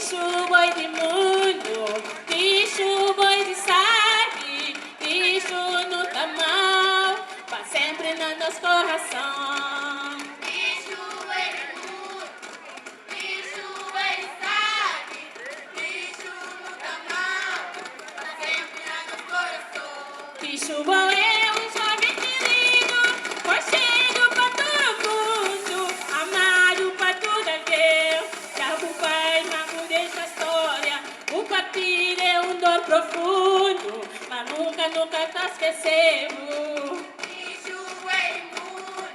bicho boi de mundo, bicho boi de sangue, bicho no tamanho, pra sempre no nosso coração. Bicho boi de mundo, bicho boi de sangue, bicho no tamanho, pra sempre no nosso coração. Bicho boi é um jovem querido, cocheiro pra todo mundo, amado pra tudo a ver. Já o pai mago dessa história, o papiro é um dor profundo, mas nunca tá esquecendo. Bicho boi de mundo,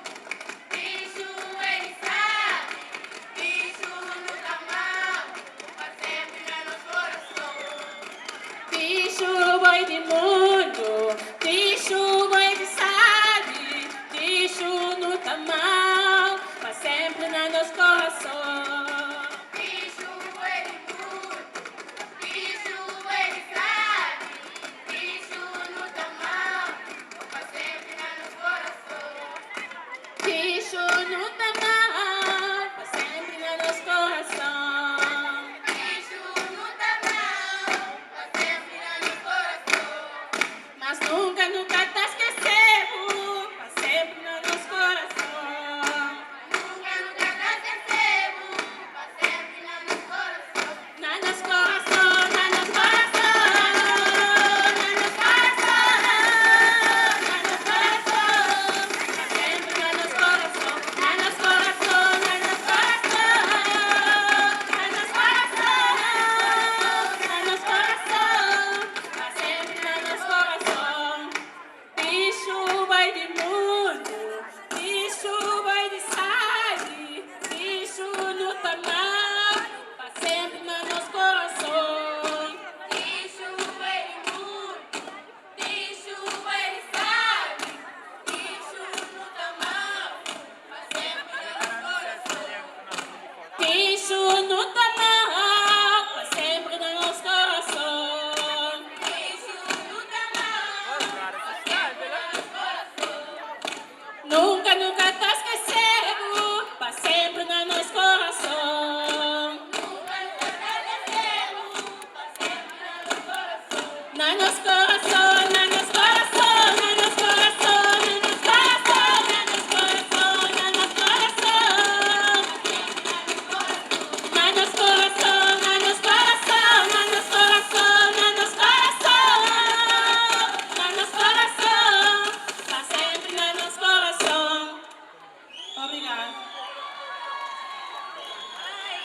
bicho boi de sangue, bicho no tamanho, pra sempre no nosso coração. Bicho boi de mundo, bicho boi de sangue, bicho no tamanho, pra sempre na nosso coração. Bicho boi de mundo, bicho boi de sangue, bicho no tamanho, pra sempre no nosso coração. Bicho no tamanho, pra sempre na nosso coração. Bicho no tamanho, pra sempre no nosso coração. Mas nunca tá esquecendo, pra sempre no nosso coração. Nunca tá esquecemos, pra sempre no nosso coração. Na nosso coração, na nosso coração, na nosso coração, na nosso coração, pra sempre na nosso coração, na nosso coração, na nosso coração, na nosso coração, na nosso coração, pra sempre na nosso coração. Bicho vai de mundo, bicho vai de sangue, bicho no tamanho.